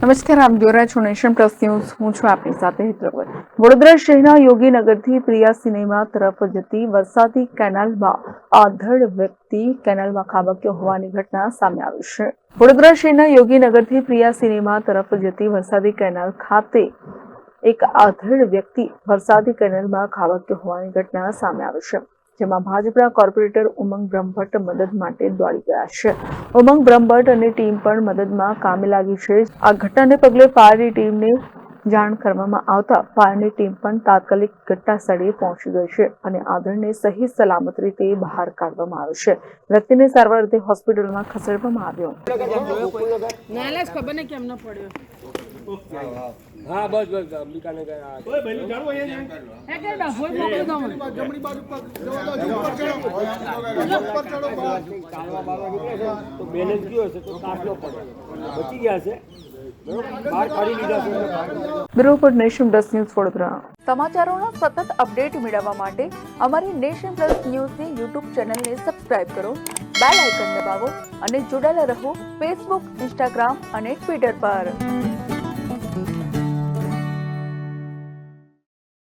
નમસ્કાર, આપ જોઈ રહ્યા છો નેશન પ્લસ ન્યૂઝ. હું છું આપની સાથે હેતલ. વડોદરા શહેરના યોગીનગરથી પ્રિયા સિનેમા તરફ જતી વરસાદી કેનાલમાં આધેડ વ્યક્તિ કેનાલમાં ખાબક્યો હોવાની ઘટના સામે આવી છે. વડોદરા શહેરના યોગીનગરથી પ્રિયા સિનેમા તરફ જતી વરસાદી કેનાલ ખાતે એક આધેડ વ્યક્તિ વરસાદી કેનાલમાં ખાબક્યો હોવાની ઘટના સામે આવી છે, જેમાં ભાજપના કોર્પોરેટર ઉમંગ બ્રહ્મભટ્ટ મદદ માટે દોડી ગયા છે. ઉમંગ બ્રહ્મભટ્ટ અને ટીમ પણ મદદમાં કામે લાગી છે. આ ઘટનાને પગલે ફાયરની ટીમને જાણ કરવામાં આવતા ફાયરની ટીમ પણ તાત્કાલિક ઘટના સ્થળે પહોંચી ગઈ છે અને આધેડને સહી સલામત રીતે બહાર કાઢવામાં આવ્યો છે. વ્યક્તિને સારવાર અર્થે હોસ્પિટલમાં ખસેડવામાં આવ્યો. हाँ बस बस अंबिका ने कहा ओए बेली जानो ये है के होय मोकल दो जमणी बाजू पर ऊपर चढ़ो चालवा बाबा નીકળે તો બેલેન્સ ગયો હશે તો કાટલો પડે બચી ગયા છે બહાર કાઢી લીધા છે. Bureau for Nation Plus News Vadodara. સમાચારોનો સતત અપડેટ મેળવવા માટે અમારી નેશન પ્લસ ન્યૂઝની યુટ્યુબ ચેનલને સબસ્ક્રાઇબ કરો, બેલ આઇકન દબાવો અને જોડાયેલા રહો ફેસબુક, ઇન્સ્ટાગ્રામ અને ટ્વિટર પર.